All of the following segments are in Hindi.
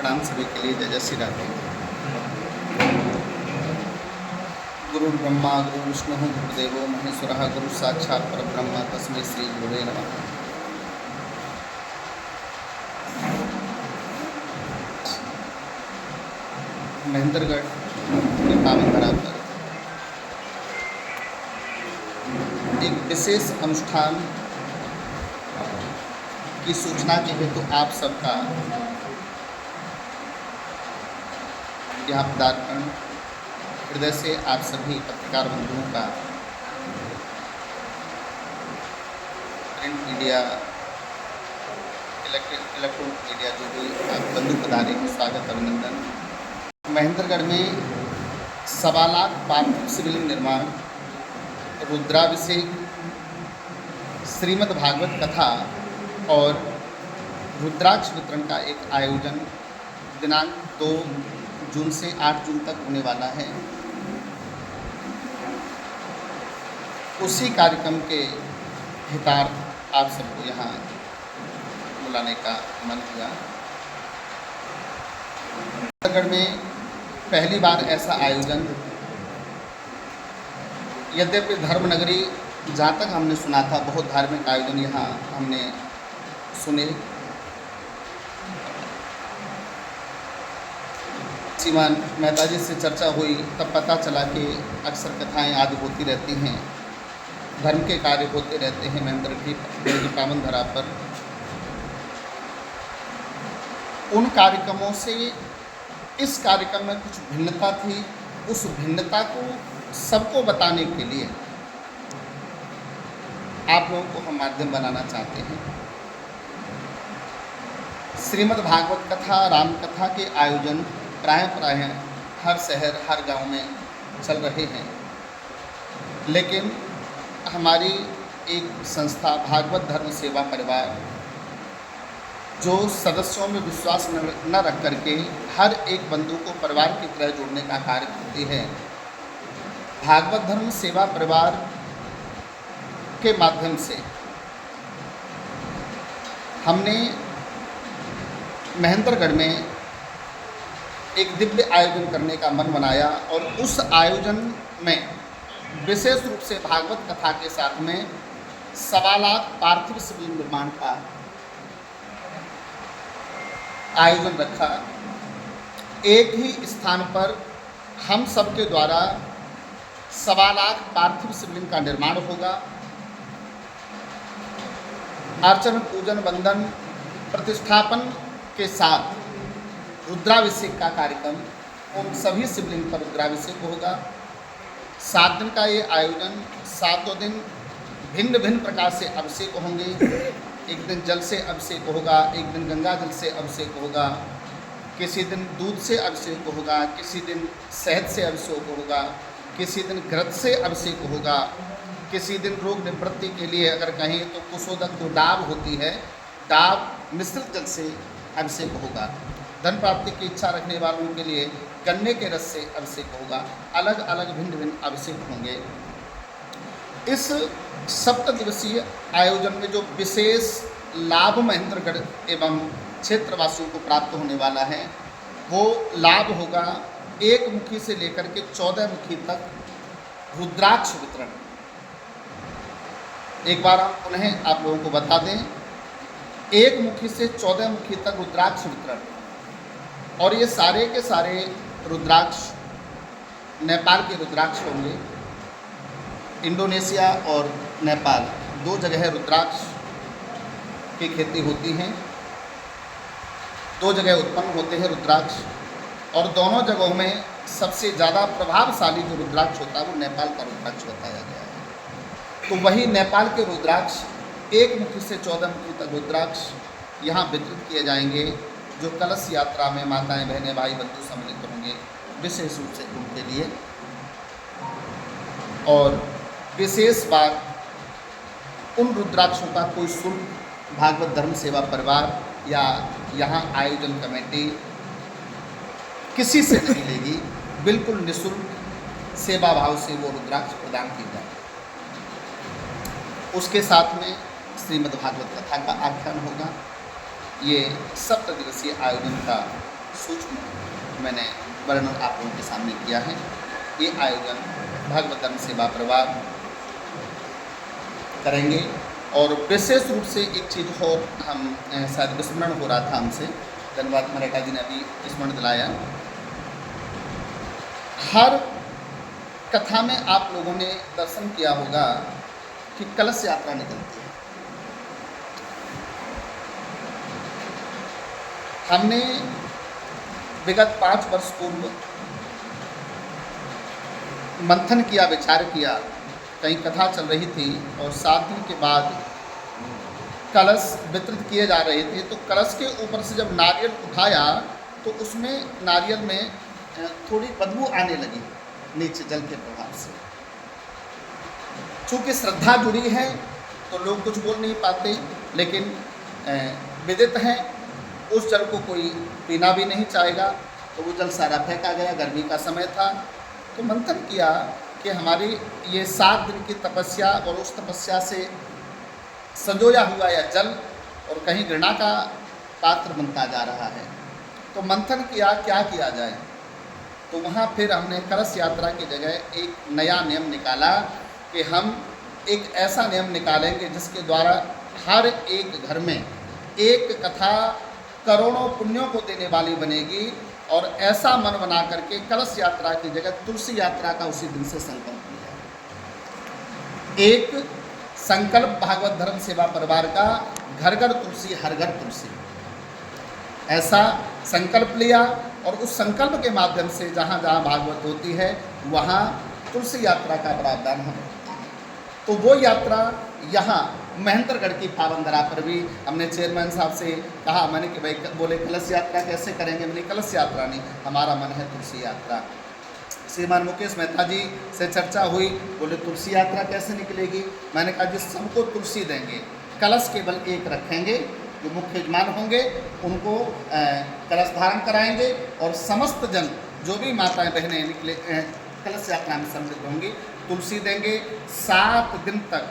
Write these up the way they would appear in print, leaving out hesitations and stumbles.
प्रणाम सभी के लिए। जय जय श्री राधे। गुरु ब्रह्मा गुरु विष्णु गुरुदेवो महेश्वरः गुरु साक्षात् परब्रह्म तस्मै श्री गुरुवे नमः। महेंद्रगढ़ के पावन धरा पर एक विशेष अनुष्ठान की सूचना के हेतु आप सबका यहाँ पदार्पण हृदय से आप सभी पत्रकार बंधुओं का, प्रिंट मीडिया, इलेक्ट्रॉनिक मीडिया जो भी बंधु पधारे हैं, स्वागत अभिनंदन। महेंद्रगढ़ में 1.25 लाख पार्थिव शिवलिंग निर्माण, रुद्राभिषेक, श्रीमद् भागवत कथा और रुद्राक्ष वितरण का एक आयोजन दिनांक 2 जून से 8 जून तक होने वाला है। उसी कार्यक्रम के हितार्थ आप सबको यहाँ बुलाने का मन हुआ। महेंद्रगढ़ में पहली बार ऐसा आयोजन, यद्यपि धर्मनगरी जहाँ तक हमने सुना था बहुत धार्मिक आयोजन यहाँ हमने सुने। श्रीमान मेहता जी से चर्चा हुई तब पता चला कि अक्सर कथाएं आदि होती रहती हैं, धर्म के कार्य होते रहते हैं महेंद्रगढ़ की पावन धरा पर। उन कार्यक्रमों से इस कार्यक्रम में कुछ भिन्नता थी। उस भिन्नता को सबको बताने के लिए आप लोगों को हम माध्यम बनाना चाहते हैं। श्रीमद् भागवत कथा, राम कथा के आयोजन प्राय हर शहर हर गांव में चल रहे हैं, लेकिन हमारी एक संस्था भागवत धर्म सेवा परिवार जो सदस्यों में विश्वास न रख करके हर एक बंधु को परिवार की तरह जोड़ने का कार्य करती है, भागवत धर्म सेवा परिवार के माध्यम से हमने महेंद्रगढ़ में एक दिव्य आयोजन करने का मन बनाया और उस आयोजन में विशेष रूप से भागवत कथा के साथ में 1.25 लाख पार्थिव शिवलिंग निर्माण का आयोजन रखा। एक ही स्थान पर हम सबके द्वारा 1.25 लाख पार्थिव शिवलिंग का निर्माण होगा। अर्चन पूजन वंदन प्रतिष्ठापन के साथ रुद्राभिषेक का कार्यक्रम, उन सभी शिवलिंग पर रुद्राभिषेक होगा। 7 दिन का ये आयोजन, 7 दिन भिन्न भिन्न प्रकार से अभिषेक होंगे। एक दिन जल से अभिषेक होगा, एक दिन गंगा जल से अभिषेक होगा, किसी दिन दूध से अभिषेक होगा, किसी दिन शहद से अभिषेक होगा, किसी दिन घृत से अभिषेक होगा, किसी दिन रोग निवृत्ति के लिए अगर कहें तो कुशोदक जो डाब होती है, डाब मिश्रित जल से अभिषेक होगा। धन प्राप्ति की इच्छा रखने वालों के लिए गन्ने के रस से अभिषेक होगा। अलग अलग भिन्न भिन्न अभिषेक होंगे। इस 7 दिवसीय आयोजन में जो विशेष लाभ महेंद्रगढ़ एवं क्षेत्रवासियों को प्राप्त होने वाला है वो लाभ होगा 1 मुखी से लेकर के 14 मुखी तक रुद्राक्ष वितरण। एक बार हम पुनः आप लोगों को बता दें, 1 मुखी से 14 मुखी तक रुद्राक्ष वितरण। और ये सारे के सारे रुद्राक्ष नेपाल के रुद्राक्ष होंगे। इंडोनेशिया और नेपाल 2 जगह रुद्राक्ष की खेती होती हैं, 2 जगह उत्पन्न होते हैं रुद्राक्ष, और दोनों जगहों में सबसे ज़्यादा प्रभावशाली जो रुद्राक्ष होता है वो नेपाल का रुद्राक्ष बताया गया है। तो वही नेपाल के रुद्राक्ष 1 मुखी से 14 मुखी तक रुद्राक्ष यहाँ वितरित किए जाएंगे, जो कलश यात्रा में माताएं बहनें भाई बंधु सम्मिलित होंगे विशेष रूप से उनके लिए। और विशेष बात, उन रुद्राक्षों का कोई शुल्क भागवत धर्म सेवा परिवार या यहाँ आयोजन कमेटी किसी से नहीं लेगी, बिल्कुल निःशुल्क सेवा भाव से वो रुद्राक्ष प्रदान की जाए। उसके साथ में श्रीमद् भागवत कथा का आख्यान होगा। ये 7 दिवसीय आयोजन का सूक्ष्म मैंने वर्णन आप लोगों के सामने किया है। ये आयोजन भागवत धर्म सेवा परिवार करेंगे। और विशेष रूप से एक चीज़ और हम शायद विस्मरण हो रहा था हमसे, धन्यवाद मरेठा जी ने अभी स्मरण दिलाया। हर कथा में आप लोगों ने दर्शन किया होगा कि कलश यात्रा निकलती है। हमने विगत 5 वर्ष पूर्व मंथन किया, विचार किया, कहीं कथा चल रही थी और 7 दिन के बाद कलश वितरित किए जा रहे थे, तो कलश के ऊपर से जब नारियल उठाया तो उसमें नारियल में थोड़ी बदबू आने लगी नीचे जल के प्रभाव से। चूँकि श्रद्धा जुड़ी है तो लोग कुछ बोल नहीं पाते, लेकिन विदित हैं उस जल को कोई पीना भी नहीं चाहेगा, तो वो जल सारा फेंका गया। गर्मी का समय था, तो मंथन किया कि हमारी ये 7 दिन की तपस्या और उस तपस्या से संजोया हुआ यह जल और कहीं घृणा का पात्र बनता जा रहा है। तो मंथन किया क्या किया जाए, तो वहाँ फिर हमने कलश यात्रा की जगह एक नया नियम निकाला कि हम एक ऐसा नियम निकालेंगे जिसके द्वारा हर एक घर में एक कथा करोड़ों पुण्यों को देने वाली बनेगी। और ऐसा मन बना करके कलश यात्रा की जगह तुलसी यात्रा का उसी दिन से संकल्प लिया। एक संकल्प भागवत धर्म सेवा परिवार का, घर घर तुलसी हर घर तुलसी, ऐसा संकल्प लिया। और उस संकल्प के माध्यम से जहाँ जहाँ भागवत होती है वहाँ तुलसी यात्रा का प्रावधान हम। तो वो यात्रा यहाँ महेंद्रगढ़ की पावनधरा पर भी हमने चेयरमैन साहब से कहा, मैंने कि भाई बोले कलश यात्रा कैसे करेंगे, मैंने कलश यात्रा नहीं, हमारा मन है तुलसी यात्रा। श्रीमान मुकेश मेहता जी से चर्चा हुई, बोले तुलसी यात्रा कैसे निकलेगी, मैंने कहा जी सबको तुलसी देंगे, कलश केवल एक रखेंगे, जो मुख्य यजमान होंगे उनको कलश धारण कराएंगे और समस्त जन जो भी माताएं बहनें निकले कलश यात्रा में सम्मिलित होंगी तुलसी देंगे। 7 दिन तक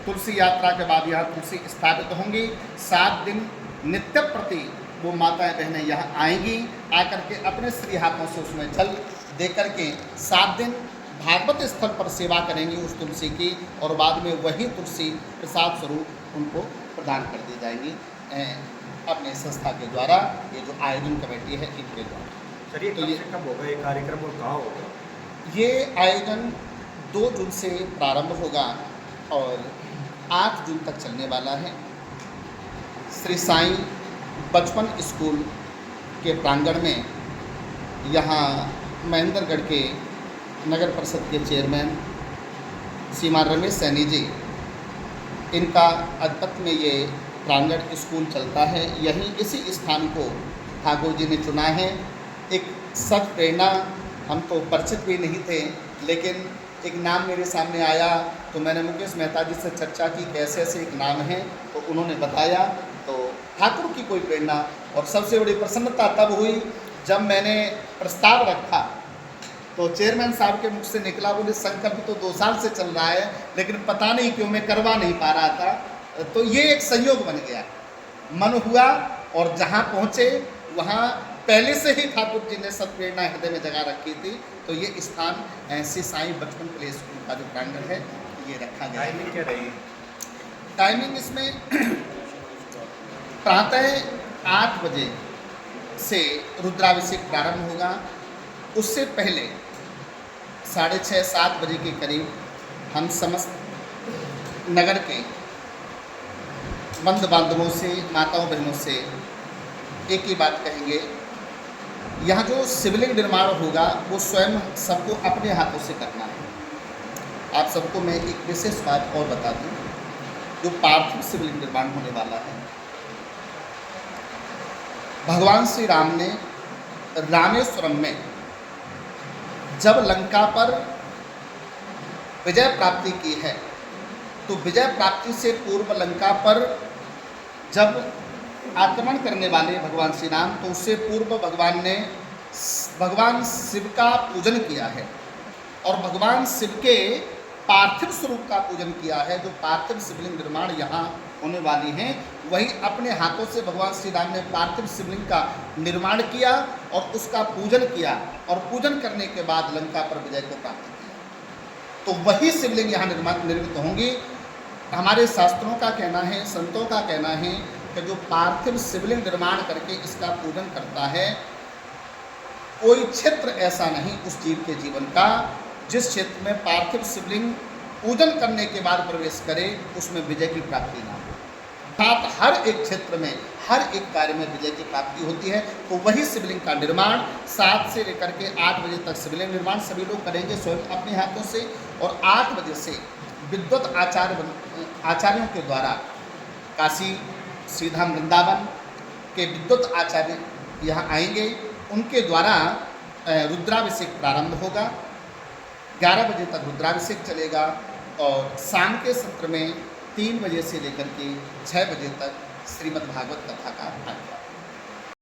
तुलसी यात्रा के बाद यहाँ तुलसी स्थापित होंगी। 7 दिन नित्य प्रति वो माताएं बहनें यहाँ आएंगी, आकर के अपने श्री हाथों से उसमें जल दे करके 7 दिन भागवत स्थल पर सेवा करेंगी उस तुलसी की, और बाद में वही तुलसी प्रसाद स्वरूप उनको प्रदान कर दी जाएंगी अपने संस्था के द्वारा, ये जो आयोजन कमेटी है इनके द्वारा। सर ये कब होगा ये कार्यक्रम और कहाँ होगा? ये आयोजन 2 जून से प्रारंभ होगा और 8 जून तक चलने वाला है। श्री साईं बचपन स्कूल के प्रांगण में यहाँ महेंद्रगढ़ के नगर परिषद के चेयरमैन श्रीमान रमेश सैनी जी, इनका आधिपत्य में ये प्रांगण स्कूल चलता है। यहीं इसी स्थान को ठाकुर जी ने चुना है। एक सच प्रेरणा, हम तो परिचित भी नहीं थे, लेकिन एक नाम मेरे सामने आया तो मैंने मुकेश मेहता जी से चर्चा की कैसे ऐसे एक नाम है, तो उन्होंने बताया, तो ठाकुर की कोई प्रेरणा। और सबसे बड़ी प्रसन्नता तब हुई जब मैंने प्रस्ताव रखा तो चेयरमैन साहब के मुख से निकला, बोले संकल्प तो 2 साल से चल रहा है लेकिन पता नहीं क्यों मैं करवा नहीं पा रहा था। तो ये एक संयोग बन गया, मन हुआ और जहाँ पहुँचे वहाँ पहले से ही ठाकुर जी ने सत्प्रेरणा हृदय में जगह रखी थी। तो ये स्थान श्री साईं बचपन प्ले स्कूल का जो प्रांगण है ये रखा गया। टाइमिंग क्या रही? टाइमिंग इसमें प्रातः 8 बजे से रुद्राभिषेक प्रारंभ होगा। उससे पहले 6:30-7 बजे के करीब हम समस्त नगर के बंधु बांधवों से, माताओं बहनों से एक ही बात कहेंगे, यहाँ जो शिवलिंग निर्माण होगा वो स्वयं सबको अपने हाथों से करना है। आप सबको मैं एक विशेष बात और बता दूँ, जो पार्थिव शिवलिंग निर्माण होने वाला है, भगवान श्री राम ने रामेश्वरम में जब लंका पर विजय प्राप्ति की है, तो विजय प्राप्ति से पूर्व लंका पर जब आक्रमण करने वाले भगवान श्री राम, तो उससे पूर्व भगवान ने भगवान शिव का पूजन किया है और भगवान शिव के पार्थिव स्वरूप का पूजन किया है। जो पार्थिव शिवलिंग निर्माण यहाँ होने वाली हैं, वही अपने हाथों से भगवान श्री राम ने पार्थिव शिवलिंग का निर्माण किया और उसका पूजन किया, और पूजन करने के बाद लंका पर विजय को प्राप्त किया। तो वही शिवलिंग यहाँ निर्मित होंगी। हमारे शास्त्रों का कहना है, संतों का कहना है कि जो पार्थिव शिवलिंग निर्माण करके इसका पूजन करता है, कोई क्षेत्र ऐसा नहीं उस जीव के जीवन का जिस क्षेत्र में पार्थिव शिवलिंग पूजन करने के बाद प्रवेश करे उसमें विजय की प्राप्ति ना हो। अर्थात हर एक क्षेत्र में, हर एक कार्य में विजय की प्राप्ति होती है। तो वही शिवलिंग का निर्माण 7 से लेकर के 8 बजे तक शिवलिंग निर्माण सभी लोग करेंगे स्वयं अपने हाथों से, और 8 बजे से विद्वत आचार्यों के द्वारा काशी सीधा वृंदावन के विद्वत आचार्य यहाँ आएंगे, उनके द्वारा रुद्राभिषेक प्रारंभ होगा। 11 बजे तक रुद्राभिषेक चलेगा और शाम के सत्र में 3 बजे से लेकर के 6 बजे तक श्रीमद् भागवत कथा का पाठ।